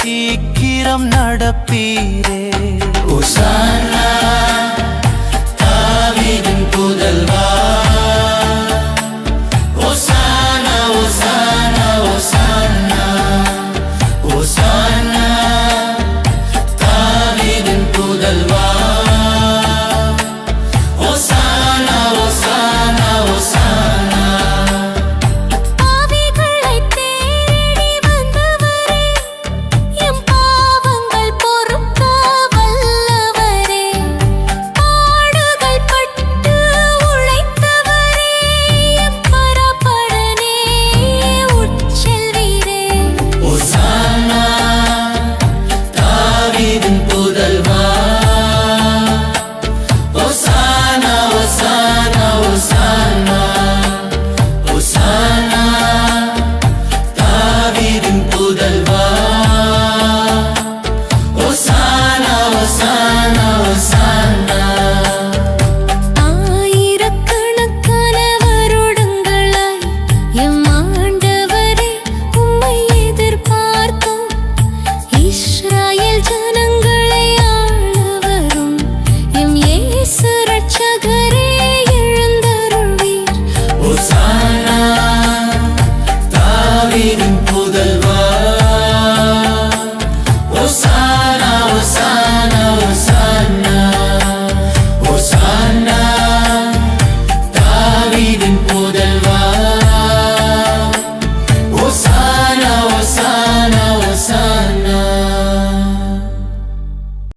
சீக்கிரம் நடப்பீரே. ஓசானா தாவீதின் புதல்வா, ஓசானா ஓசானா ஓசானா ஓசானா தாவீதின் புதல்வா, ஓசானா ஓசானா ஓசானா. பாவிகளை தேடி வந்தவரே, எம் பாவங்கள் பொறுக்க வல்லவரே, பாடுகள் பட்டு உழைத்தவரே, எம் பரபரனே உட்செல்வீரே. ஓசானா தாவீதின் புதல்வா, ஓசானா ஓசானா ஓசானா ஓசானா தாவீதின் புதல்வா, ஓசானா ஓசானா ஓசானா. ஆயிரக்கணக்கான வருடங்களாய் எம் ஆண்டவரே உம்மை எதிர்பார்த்தோம். இஸ்ராயேல் ஜனங்கள்